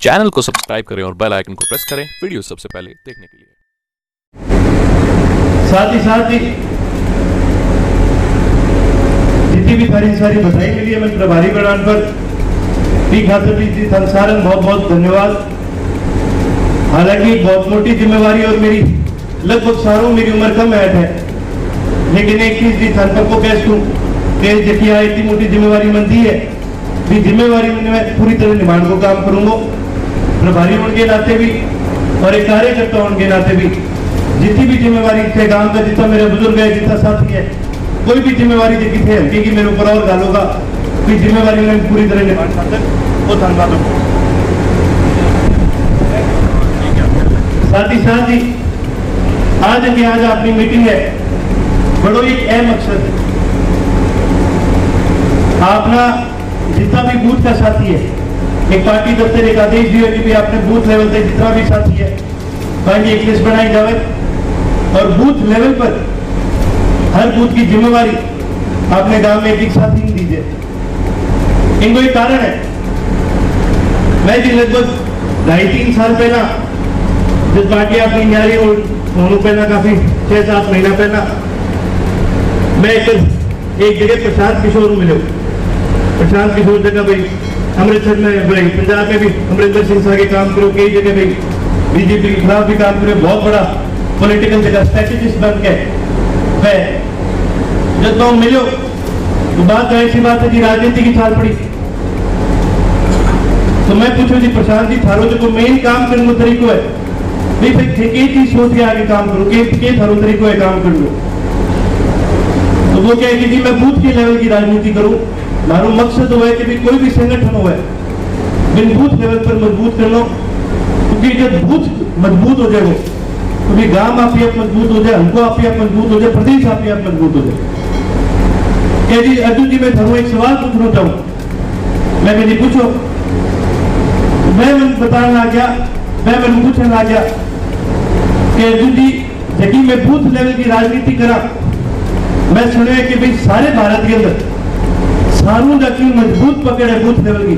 Channel को subscribe करें और बेल आइकन को प्रेस करें वीडियो सबसे पहले देखने के लिए। साथ ही जितनी भी सारी बधाई मिली है मैं प्रभारी बढ़ाने पर भी खातर जी संसारन बहुत बहुत धन्यवाद। हालांकि बहुत मोटी जिम्मेवारी और मेरी लगभग सारों मेरी उम्र कम ऐड है, लेकिन एक चीज जी संपर को कह दूं कि जबकि इतनी मोटी जिम्मेवारी बनती है भी जिम्मेवारी मैं पूरी तरह निभाने को काम करूंगा। प्रभारी होने के नाते भी और एक कार्यकर्ता होने के नाते भी जितनी भी जिम्मेवारी थे गांव का, जितना मेरे बुजुर्ग है, जितना साथी है, कोई भी जिम्मेवारी देखी थे हल्की की मेरे ऊपर और गालों का कोई जिम्मेवारी में पूरी तरह निभाने खातर वो धन्यवाद। साथ ही आज अपनी मीटिंग है बड़ो एक अहम मकसद है। अपना जितना भी बूथ का साथी है, एक पार्टी दफ्तर एक आदेश दिया कि आपने बूथ लेवल तक जितना भी साथी है पार्टी एक लिस्ट बनाई जाए और बूथ लेवल पर हर बूथ की जिम्मेवारी आपने गांव में एक साथी नहीं दीजिए। इनको एक कारण है, मैं जी लगभग 2.5-3 साल पहला जब पार्टी अपनी न्यारी और पहला काफी 6-7 महीना पहला मैं एक जगह प्रशांत किशोर मिले। प्रशांत किशोर जगह भाई अमृतसर में, भाई पंजाब में भी अमरिंदर सिंह साह के काम करो, कई जगह भाई बीजेपी के खिलाफ भी काम करो, बहुत बड़ा पॉलिटिकल जगह स्ट्रेटेजिस्ट बन के जब तो मिलो तो बात ऐसी बात है जी राजनीति की चाल पड़ी। तो मैं पूछूं जी प्रशांत जी थारो जो मेन काम करने का तरीको है भाई चीज सोच के आगे काम करो के थारो तरीको है काम कर लो। तो वो क्या है कि जी मैं बूथ के लेवल की राजनीति करूं, मारो मकसद हो है कि कोई भी संगठन हो है बिन बूथ लेवल पर मजबूत कर लो, क्योंकि जब बूथ मजबूत हो जाए तो भी गांव आप मजबूत हो जाए, हमको आप मजबूत हो जाए, प्रदेश आप मजबूत हो जाए। क्या जी अर्जुन जी मैं थारू एक सवाल पूछना चाहूं, मैं जी पूछो। मैं बताने लग गया, मैं पूछने लग गया कि अर्जुन जी जबकि मैं बूथ लेवल की राजनीति करा, मैं सुना कि भाई सारे भारत के अंदर सारू जाकी मजबूत पकड़ है बूथ लेवल की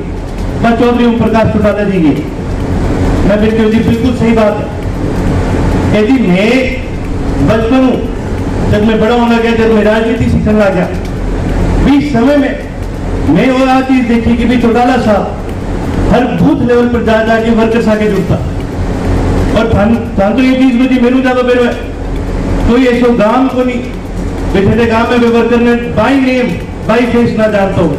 मैं चौधरी ओम प्रकाश चौटाला जी की। मैं बिल्कुल सही बात है कि जी मैं बचपन जब मैं बड़ा होने लगा, जब मैं राजनीति सीखने लगा भी समय में मैं वो आ चीज देखी कि भाई चौटाला साहब हर बूथ लेवल पर जाके वर्कर्स आके जुड़ता और तो ये चीज मुझे मेरू ज्यादा मेरे कोई ऐसा गांव को नहीं बेटे गांव में वर्कर ने बाई नेम बाई फेस ना जानता हूं।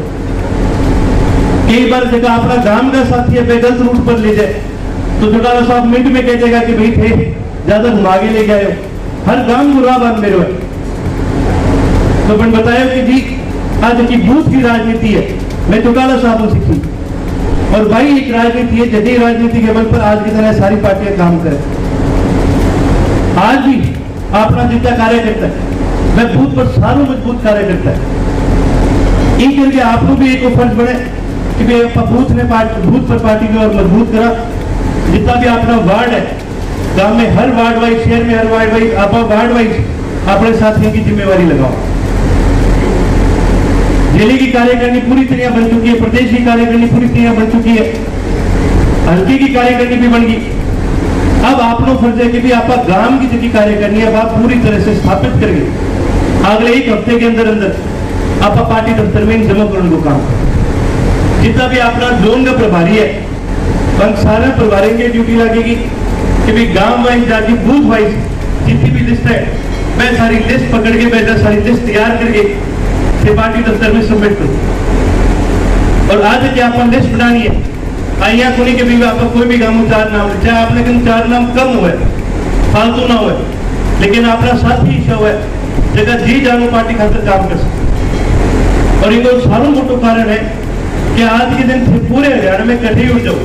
कई बार जगह अपना गांव का साथी है गलत रूट पर ले जाए तो चौटाला साहब मिनट में कह देगा कि भाई थे ज्यादा घुमागे ले गए हो, हर गांव को राह बांध मेरे। तो मैंने बताया कि जी आज की बूथ की राजनीति है मैं चौटाला साहब को सीखी और भाई एक राजनीति है जदीद राजनीति के बल पर आज की तरह सारी पार्टियां काम करें। आज भी अपना जितना कार्य करता है मैं बूथ पर सारों मजबूत कार्य करता है इन करके आप लोग भी एक फर्ज बने कि बूथ पर पार्टी को और मजबूत करा। जितना भी अपना वार्ड है गांव में हर वार्ड वाइज, शहर में हर वार्ड वाइज आप वार्ड वाइज अपने साथियों की जिम्मेवारी लगाओ। जिले की कार्यकारिणी पूरी तरह बन चुकी है, प्रदेश की कार्यकारिणी पूरी तरह बन चुकी है, हल्के की कार्यकारिणी भी बन गई। अब आप लोग फर्ज है कि भी आप गांव की जगह कार्यकारिणी अब आप पूरी तरह से स्थापित करके अगले एक हफ्ते के अंदर आप पार्टी दफ्तर में जमा करने को काम करें। जितना भी अपना जोन का प्रभारी है सारे प्रभारी की ड्यूटी लगेगी कि भी गांव वाइज जाके बूथ वाइज जितनी भी लिस्ट है मैं सारी लिस्ट पकड़ के मैं सारी लिस्ट तैयार करके पार्टी दफ्तर में सबमिट करूं। और आज क्या आपको लिस्ट बनानी है आइया कोई के भी आपका कोई भी गांव 4 नाम, चाहे आपने 4 नाम कम हुए फालतू ना हुए, लेकिन अपना साथी हिस्सा हुआ जगह जी जानो पार्टी खातर काम कर सकते। और इनको सारों मोटो कारण है कि आज के दिन पूरे हरियाणा में कटे उठ जाओ,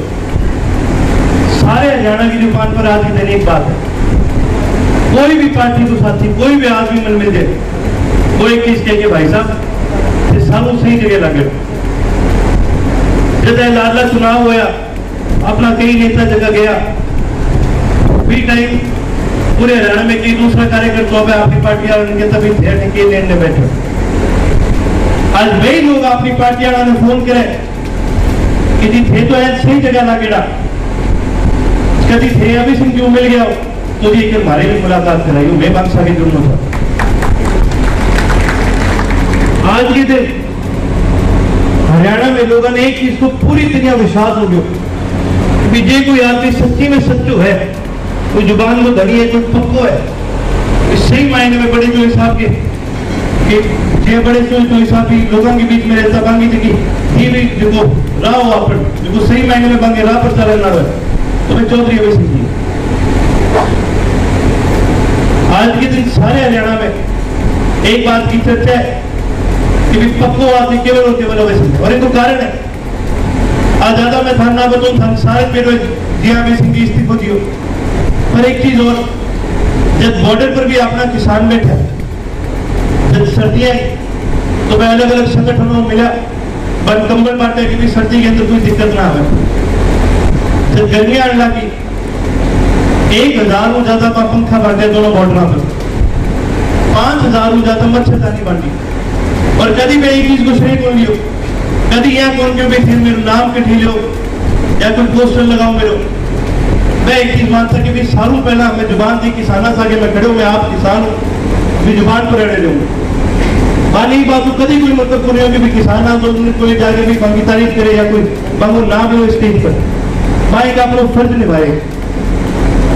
सारे हरियाणा की जुबान पर आज के दिन एक बात है, कोई भी पार्टी को साथी कोई भी आदमी मन मिल जाए वो एक चीज कह के भाई साहब सालों सही जगह लगे। जब लाडला चुनाव होया अपना कई नेता जगह गया भी टाइम पूरे हरियाणा में कई दूसरा कार्यकर्ता अपनी पार्टी तभी लेने बैठे। आज वही लोग अपनी पार्टी वाला ने फोन करे कि जी थे तो सही जगह लागेड़ा कभी थे अभी सिंह क्यों मिल गया हो तो ये कि हमारे भी मुलाकात कराई मैं बादशाह के जुर्म था। आज के दिन हरियाणा में लोगों ने एक चीज को पूरी तरह विश्वास हो गया कि जे कोई आदमी सच्ची में सच्चो है, कोई जुबान को धनी है, कोई पक्को है, इस सही मायने में बड़े जो साहब के जे बड़े जो साहब भी लोगों के बीच में रहता बांगी थी ये भी जो राह हो अपन जो सही मायने में बांगे राह पर चलना है तो मैं चौधरी अवैध सिंह जी। आज के दिन सारे हरियाणा में एक बात की चर्चा है कि भी पक्को आदमी केवल और केवल अवैध सिंह और इनको कारण है आज ज्यादा मैं था ना बताऊं था सारे मेरे जिया अवैध सिंह की इस्तीफा दियो। पर एक चीज और, जब बॉर्डर पर भी अपना किसान बैठा जब सर्दियां तो मैं अलग अलग संगठनों में मिला बन कंबल बांटे कि भी सर्दी के अंदर कोई दिक्कत ना आए। जब गर्मियां आने लगी 1000 से ज्यादा का पंखा बांटे दोनों बॉर्डर पर, 5000 से ज्यादा मच्छरदानी बांटी और कभी मैं एक चीज को सही बोल लियो कभी यहाँ कौन क्यों भी फिर मेरे नाम के ढीलो या कोई पोस्टर लगाओ मेरे। मैं एक चीज मानता कि भी सालों पहला मैं जुबान दी किसाना से आगे मैं खड़े हूँ, मैं आप किसान हूँ भी जुबान पर रहने दूंगा बानी बात कभी कोई मतलब नहीं होगी भी किसान आंदोलन कोई जाके भी बाकी तारीफ करे या कोई बाबू नाम लो स्टेज पर भाई का अपना फर्ज निभाए।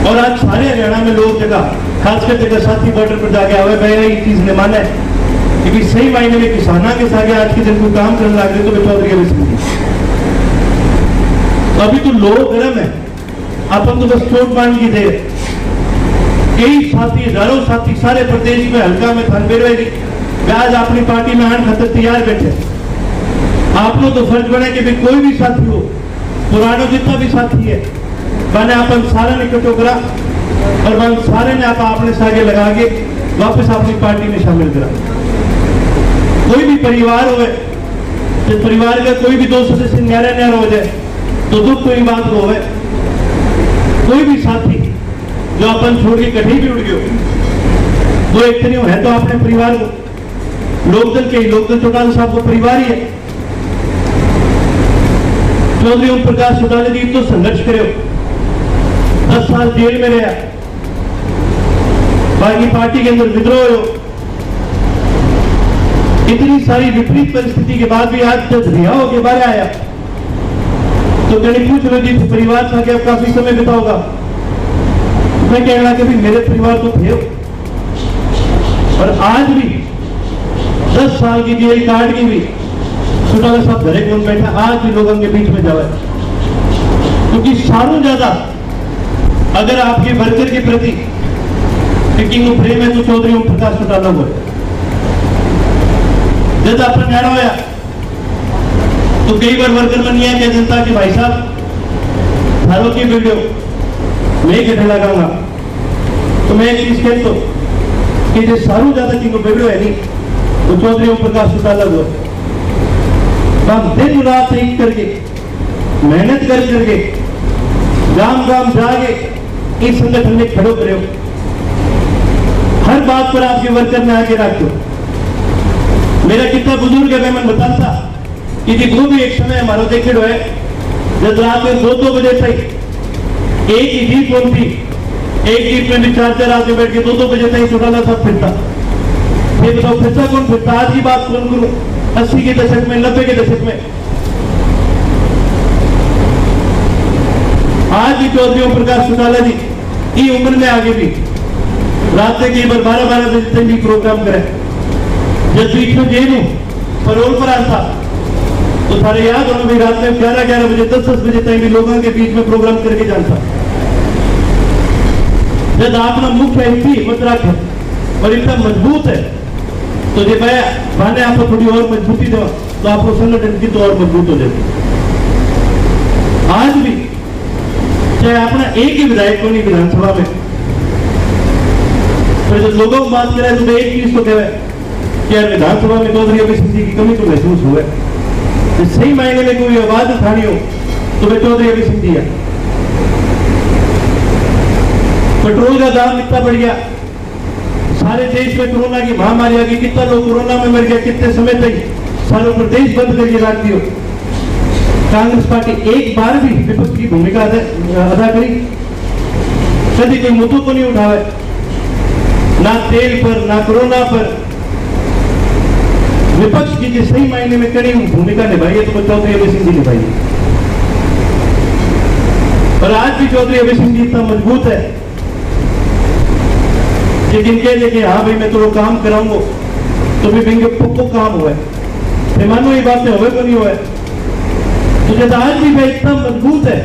और आज सारे हरियाणा में लोग जगह खासकर जगह साथी बॉर्डर पर जाके आवे मैं ये चीज ने माना है कि सही मायने में किसाना के साथ आज के दिन को काम करने लग रहे तो चौधरी अवैध सिंह। तो अभी तो लोग गर्म है अपन तो बस चोट मान की दे कई साथी हजारों साथी सारे प्रदेश में हल्का में थान बेरवेगी आज अपनी पार्टी में आने खातर तैयार बैठे। आप लोग तो फर्ज बने कि कोई भी साथी हो पुराना जितना भी साथी है मैंने अपन सारे ने इकट्ठो करा और मन सारे ने आप अपने सागे लगा के वापस अपनी पार्टी में शामिल करा। कोई भी परिवार हो तो परिवार का कोई भी दो सदस्य न्यारा न्यारा हो जाए तो दुख कोई बात हो कोई भी साथी जो अपन छोड़ के कहीं भी उड़ गए वो एक तरह है तो अपने परिवार को लोकदल के लोकदल चौटाला साहब को परिवार ही है। चौधरी ओम प्रकाश चौटाला जी तो संघर्ष करे 10 साल जेल में रहा बाकी पार्टी के अंदर विद्रोह हो इतनी सारी विपरीत परिस्थिति के बाद भी आज जब रिहा होकर बाहर आया तो कहीं पूछ लो जी परिवार था क्या काफी समय बिताओगा। मैं कहना कि मेरे परिवार तो थे और आज भी 10 साल की जेल काट की भी चौटाला साहब घरे कौन बैठा आज भी लोगों के बीच में जावे क्योंकि सारों ज्यादा अगर आपके वर्कर के प्रति किंग प्रेम है तो चौधरी ओम प्रकाश चौटाला को जब अपन न्यारा होया तो कई बार वर्कर मन यह कह देता कि भाई साहब थारों की वीडियो मैं कहने लगाऊंगा तो मैं एक चीज कहता हूं कि जो सारों ज्यादा किंग वीडियो है नहीं तो चौधरी ओम प्रकाश चौटाला हुआ दिन रात एक करके मेहनत कर करके गांव गांव जाके इस संगठन में खड़ो करे हर बात पर आपके वर्कर में आके रखो। मेरा कितना बुजुर्ग है मैं बताता कि वो भी एक समय हमारा देखे है जब रात में 2-2 बजे तक एक ही जीप होती एक जीप में भी 4-4 आदमी बैठ के 2-2 बजे तक चौटाला साहब फिरता। ये बताओ फिरता कौन फिरता आज की बात कौन करूं 80 के दशक में 90 के दशक में आज भी चौधरी ओम प्रकाश चौटाला जी की उम्र में आगे भी रात में कई बार 12-12 बजे तक भी प्रोग्राम करे। जब बीच में जेल हूं परोल पर आता तो सारे याद होना भी रात में 11-11 बजे 10-10 बजे तक भी लोगों के बीच में प्रोग्राम करके जाता। जब अपना मुख्य एमपी हिम्मत रखे और इतना मजबूत है तो जब मैंने आपको थोड़ी और मजबूती दो तो आपको संगठन की तो और मजबूत हो जाती। आज भी चाहे अपना एक ही विधायक को नहीं विधानसभा में तो जब लोगों को बात करें तो एक चीज तो कहे कि यार विधानसभा में चौधरी अवैध सिंह की कमी तो महसूस हुआ है सही मायने में कोई आवाज उठानी हो तो मैं चौधरी अवैध सिंह दिया। पेट्रोल का दाम इतना बढ़ गया सारे देश में कोरोना की महामारी आ गई कितना लोग कोरोना में मर गया कितने समय तक सारे प्रदेश बंद करके रख दियो। कांग्रेस पार्टी एक बार भी विपक्ष की भूमिका अदा करी कभी कोई मुद्दों को नहीं उठावे, ना तेल पर ना कोरोना पर। विपक्ष की जो सही मायने में कड़ी भूमिका निभाई है तो वो चौधरी अभय सिंह जी निभाई है। और आज भी चौधरी अभय सिंह जी इतना मजबूत है कि जिनके लिए हाँ भाई मैं तो वो काम कराऊंगा तो भी बिंगे पुक्को काम हुआ है, मानो ये बातें हुए तो नहीं हुए। तो जब आज भी भाई इतना मजबूत है,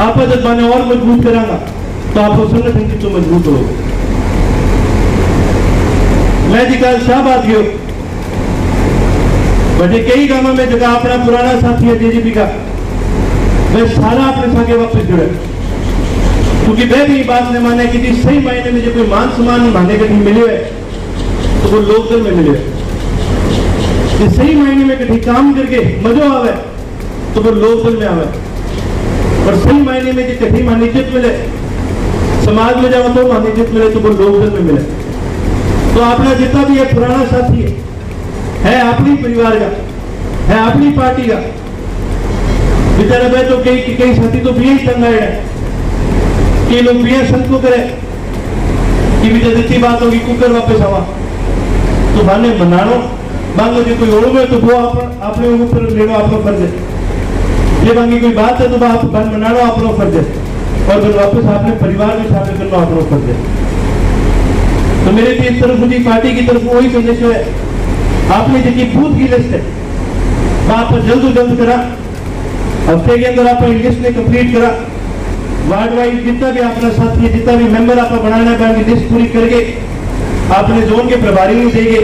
आप जब मैंने और मजबूत करांगा तो आप संगठन की तो मजबूत हो। मैं जी कल शाहबाद गयो, बड़े कई गांवों में जगह अपना पुराना साथी है जेजेपी का, वह सारा अपने साथ वापस जुड़े, क्योंकि वह भी बात ने माने कि सही मायने में जो कोई मान सम्मान माने कहीं मिले है तो वो लोकदल में मिले। सही मायने में कहीं काम करके मजो आवे तो वो लोकदल में आवे, और सही मायने में जो कहीं मान्यता मिले, समाज में जाओ तो मान्यता मिले तो वो लोकदल में मिले। तो अपना जितना भी है पुराना साथी है अपनी परिवार का, है अपनी पार्टी का। बेचारा भाई तो कई साथी तो भी तंग आए हैं कि लोग भी संत को करे कि भी जब इतनी बात होगी कुकर वापस आवा तो माने मनानो मांगो जो कोई ओढ़ो तो वो अपने ऊपर ले लो, अपना फर्ज है। ये मांगी कोई बात है तो आप मनानो अपना फर्ज है, और फिर वापस अपने परिवार में शामिल करना अपना फर्ज है। तो मेरे की तरफ मुझे पार्टी की तरफ वही संदेश है, आपने जो बूथ की लिस्ट है वहां पर जल्द जल्द करा, हफ्ते के अंदर आप लिस्ट ने कंप्लीट करा। वार्ड वाइज जितना भी अपना साथी है, जितना भी मेंबर आप बनाना है, लिस्ट पूरी करके आपने जोन के प्रभारी में देंगे,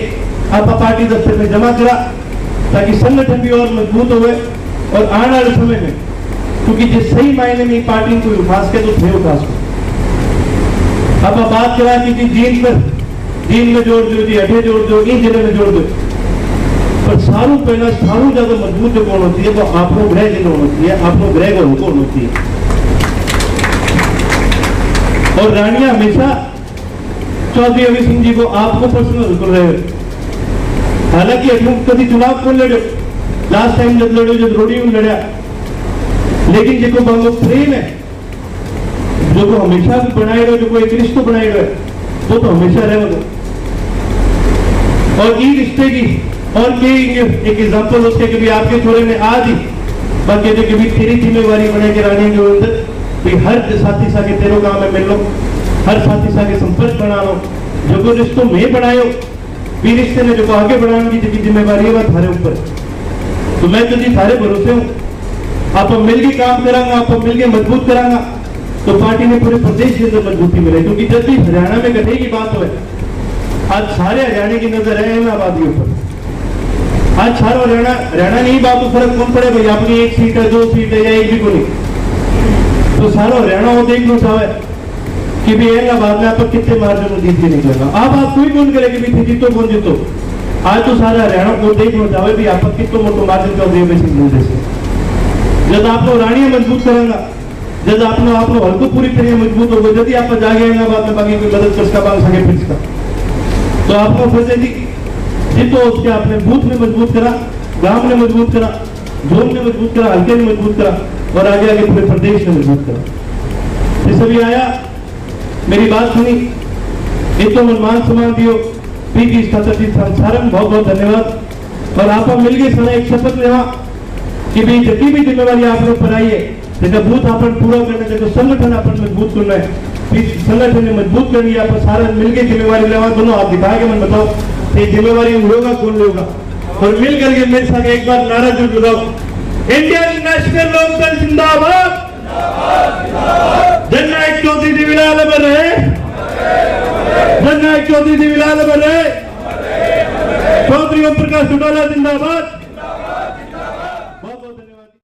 आप पार्टी दफ्तर में जमा करा, ताकि संगठन भी और मजबूत हो। और आने वाले समय में क्योंकि जिस सही मायने में पार्टी को उठास के तो थे उठास को आप बात करा कि जीन में जोड़ दो जी, अठे जोड़ दो, इन जिले में जोड़ दो, पर सारू पहला सारू ज्यादा मजबूत जो कौन होती है वो आप लोग गृह जिले होती है, आप लोग गृह को कौन होती है। और रानिया हमेशा चौधरी अभय सिंह जी को आपको पर्सनल कर रहे हैं। हालांकि कभी चुनाव कौन लड़े, लास्ट टाइम जब लड़े जब रोडी में लड़ा, लेकिन जो बांगो प्रेम है जो को हमेशा भी बनाए रहे, जो को एक रिश्तो बनाए रहे वो तो हमेशा रहेगा। और ये रिश्ते की और एक एग्जाम्पल उसके कभी आपके छोरे में आज ही बाकी जो कभी तेरी जिम्मेवारी बने के रानी के अंदर कि हर साथी साके तेरो काम में मिल लो, हर साथी साके संपर्क बना लो, जो को रिश्तों में बनायो भी रिश्ते ने जो को आगे बढ़ाने की जिम्मेवारी है वह थारे ऊपर। तो मैं तो जी थारे भरोसे हूँ, आप मिलकर काम करांगा, आप मिलकर मजबूत करांगा तो पार्टी में पूरे प्रदेश के अंदर मजबूती मिले। क्योंकि जब भी हरियाणा में गठे की बात हो, आज सारे हरियाणा की नजर है इलाहाबाद के ऊपर। आज सारा हरियाणा नहीं बात तो फर्क कौन पड़े भाई, अपनी एक सीट है, 2 सीट है या एक भी को नहीं, तो सारा हरियाणा वो देखना चाहे कि भी इलाहाबाद में आप कितने मार्जिन में जीत के निकलेगा। आप कोई कौन करे कि भी जीतो कौन जीतो, आज तो सारा हरियाणा को देखना चाहे भी आप कितने मोटो मार्जिन चौधरी अभय सिंह मिलते से। जब आप लोग रानिया मजबूत करेंगे, जब आप लोग हल्को पूरी तरह मजबूत होगा, यदि आप जागे इलाहाबाद में बाकी कोई मदद कर सका सके फिर का तो आपको फैसले दी जितो उसके आपने बूथ में मजबूत करा, गांव में मजबूत करा, जोन में मजबूत करा, हल्के में मजबूत करा और आगे आगे पूरे प्रदेश में मजबूत करा। ये सभी आया मेरी बात सुनी, एक तो मान सम्मान दियो पीटी जी संसारन बहुत बहुत धन्यवाद। और आप मिलकर सना एक शपथ लेवा कि भाई जितनी भी जिम्मेवारी आप लोग पर आई है जगह बूथ अपन पूरा करना, जगह संगठन अपन मजबूत करना है, संगठन ने मजबूत करनी है, आप सारा मिलकर जिम्मेवारी लेवा। दोनों आप दिखा के मन बताओ ये जिम्मेवारी उड़ेगा कौन लेगा, और मिल करके मेरे साथ एक बार नारा जरूर लगाओ, इंडियन नेशनल लोकदल जिंदाबाद, जननायक चौधरी जी विलाल अमर रहे, जननायक चौधरी जी विलाल अमर रहे, चौधरी ओम प्रकाश चौटाला जिंदाबाद।